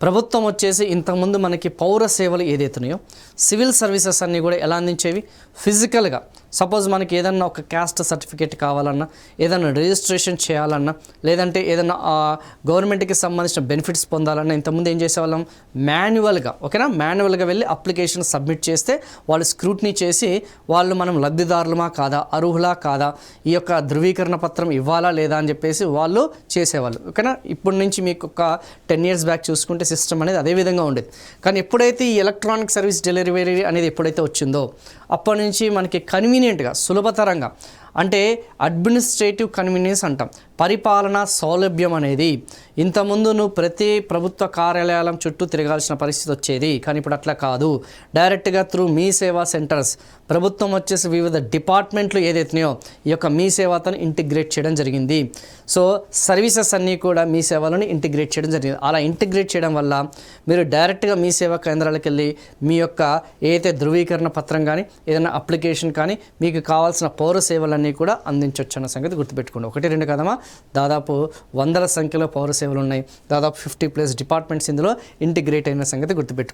ప్రభుత్వం వచ్చేసి ఇంతకుముందు మనకి పౌర సేవలు ఏదైతున్నాయో సివిల్ సర్వీసెస్ అన్నీ కూడా ఎలా అందించేవి ఫిజికల్గా. సపోజ్ మనకి ఏదన్నా ఒక క్యాస్ట్ సర్టిఫికేట్ కావాలన్నా, ఏదన్నా రిజిస్ట్రేషన్ చేయాలన్నా, లేదంటే ఏదన్నా గవర్నమెంట్కి సంబంధించిన బెనిఫిట్స్ పొందాలన్నా ఇంతకుముందు ఏం చేసేవాళ్ళం, మాన్యువల్గా, ఓకేనా, మాన్యువల్గా వెళ్ళి అప్లికేషన్ సబ్మిట్ చేస్తే వాళ్ళు స్క్రూట్నీ చేసి వాళ్ళు మనం లబ్ధిదారులమా కాదా, అర్హులా కాదా, ఈ యొక్క ధృవీకరణ పత్రం ఇవ్వాలా లేదా అని చెప్పేసి వాళ్ళు చేసేవాళ్ళు, ఓకేనా. ఇప్పటి నుంచి మీకు ఒక 10 years బ్యాక్ చూసుకుంటే సిస్టమ్ అనేది అదే విధంగా ఉండేది. కానీ ఎప్పుడైతే ఈ ఎలక్ట్రానిక్ సర్వీస్ డెలివరీ అనేది ఎప్పుడైతే వచ్చిందో అప్పటి నుంచి మనకి కన్వీనియంట్గా, సులభతరంగా, అంటే అడ్మినిస్ట్రేటివ్ కన్వీనియన్స్ అంటాం, పరిపాలనా సౌలభ్యం అనేది. ఇంతకుముందు నువ్వు ప్రతి ప్రభుత్వ కార్యాలయం చుట్టూ తిరగాల్సిన పరిస్థితి వచ్చేది, కానీ ఇప్పుడు అట్లా కాదు. డైరెక్ట్గా త్రూ మీ సేవా సెంటర్స్, ప్రభుత్వం వచ్చేసి వివిధ డిపార్ట్మెంట్లు ఏదైతున్నాయో ఈ యొక్క మీ సేవతో ఇంటిగ్రేట్ చేయడం జరిగింది. సో సర్వీసెస్ అన్నీ కూడా మీ సేవలను ఇంటిగ్రేట్ చేయడం జరిగింది. అలా ఇంటిగ్రేట్ చేయడం వల్ల మీరు డైరెక్ట్గా మీ సేవా కేంద్రాలకు వెళ్ళి మీ యొక్క ఏదైతే ధృవీకరణ పత్రం కానీ, ఏదైనా అప్లికేషన్ కానీ, మీకు కావాల్సిన పౌర సేవలన్నీ కూడా అందించవచ్చు అన్న సంగతి గుర్తుపెట్టుకోండి. 1-2 కదమా, దాదాపు 100ల సంఖ్యలో పౌర సేవలు ఉన్నాయి. దాదాపు 50+ డిపార్ట్మెంట్స్ ఇందులో ఇంటిగ్రేట్ అయిన సంగతి గుర్తుపెట్టుకోండి.